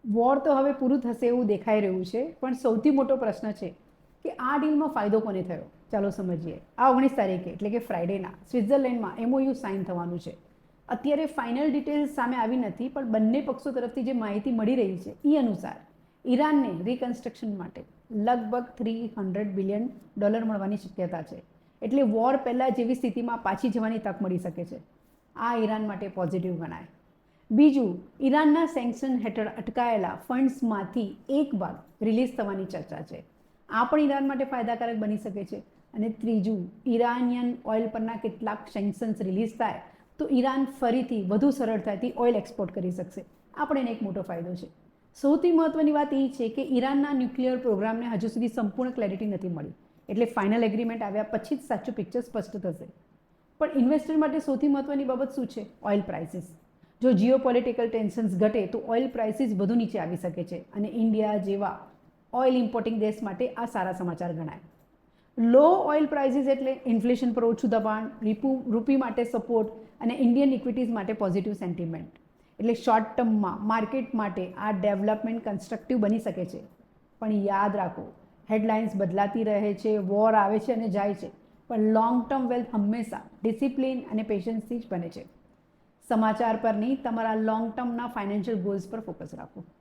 War તો હવે પૂરું થશે એવું દેખાઈ રહ્યું છે, પણ સૌથી મોટો પ્રશ્ન છે કે આ ડીલમાં ફાયદો કોને થયો. ચાલો સમજીએ. આ 19 તારીખે એટલે કે ફ્રાઇડેના સ્વિટ્ઝરલેન્ડમાં MOU સાઇન થવાનું છે. અત્યારે ફાઇનલ ડિટેલ્સ સામે આવી નથી, પણ બંને પક્ષો તરફથી જે માહિતી મળી રહી છે એ અનુસાર ઈરાનને રિકન્સ્ટ્રક્શન માટે લગભગ $300 બિલિયન મળવાની શક્યતા છે. એટલે વોર પહેલાં જેવી સ્થિતિમાં પાછી જવાની તક મળી શકે છે. આ ઈરાન માટે પોઝિટિવ ગણાય. બીજું, ઈરાનના સેન્ક્શન હેઠળ અટકાયેલા ફંડ્સમાંથી એક ભાગ રિલીઝ થવાની ચર્ચા છે. આ પણ ઈરાન માટે ફાયદાકારક બની શકે છે. અને ત્રીજું, ઈરાનિયન ઓઇલ પરના કેટલાક સેન્ક્શન્સ રિલીઝ થાય તો ઈરાન ફરીથી વધુ સરળતાથી ઓઇલ એક્સપોર્ટ કરી શકશે. આ પણ એને એક મોટો ફાયદો છે. સૌથી મહત્ત્વની વાત એ છે કે ઈરાનના ન્યુક્લિયર પ્રોગ્રામને હજુ સુધી સંપૂર્ણ ક્લેરિટી નથી મળી. એટલે ફાઇનલ એગ્રીમેન્ટ આવ્યા પછી જ સાચું પિક્ચર સ્પષ્ટ થશે. પણ ઇન્વેસ્ટર માટે સૌથી મહત્ત્વની બાબત શું છે? Oil prices. જો જીઓપોલિટિકલ ટેન્શન્સ ઘટે તો ઓઇલ પ્રાઇસીસ વધુ નીચે આવી શકે છે, અને ઇન્ડિયા જેવા ઓઇલ ઇમ્પોર્ટિંગ દેશ માટે આ સારા સમાચાર ગણાય. લો ઓઇલ પ્રાઇસીસ એટલે ઇન્ફ્લેશન પર ઓછું દબાણ, રૂપી માટે સપોર્ટ અને ઇન્ડિયન ઇક્વિટીઝ માટે પોઝિટિવ સેન્ટિમેન્ટ. એટલે શોર્ટ ટર્મમાં માર્કેટ માટે આ ડેવલપમેન્ટ કન્સ્ટ્રક્ટિવ બની શકે છે. પણ યાદ રાખો, હેડલાઇન્સ બદલાતી રહે છે, વોર આવે છે અને જાય છે, પણ લોંગ ટર્મ વેલ્થ હંમેશા ડિસિપ્લિન અને પેશન્સથી જ બને છે. સમાચાર પર નહીં, તમારા લોંગ ટર્મના ફાઇનાન્શિયલ ગોલ્સ પર ફોકસ રાખો.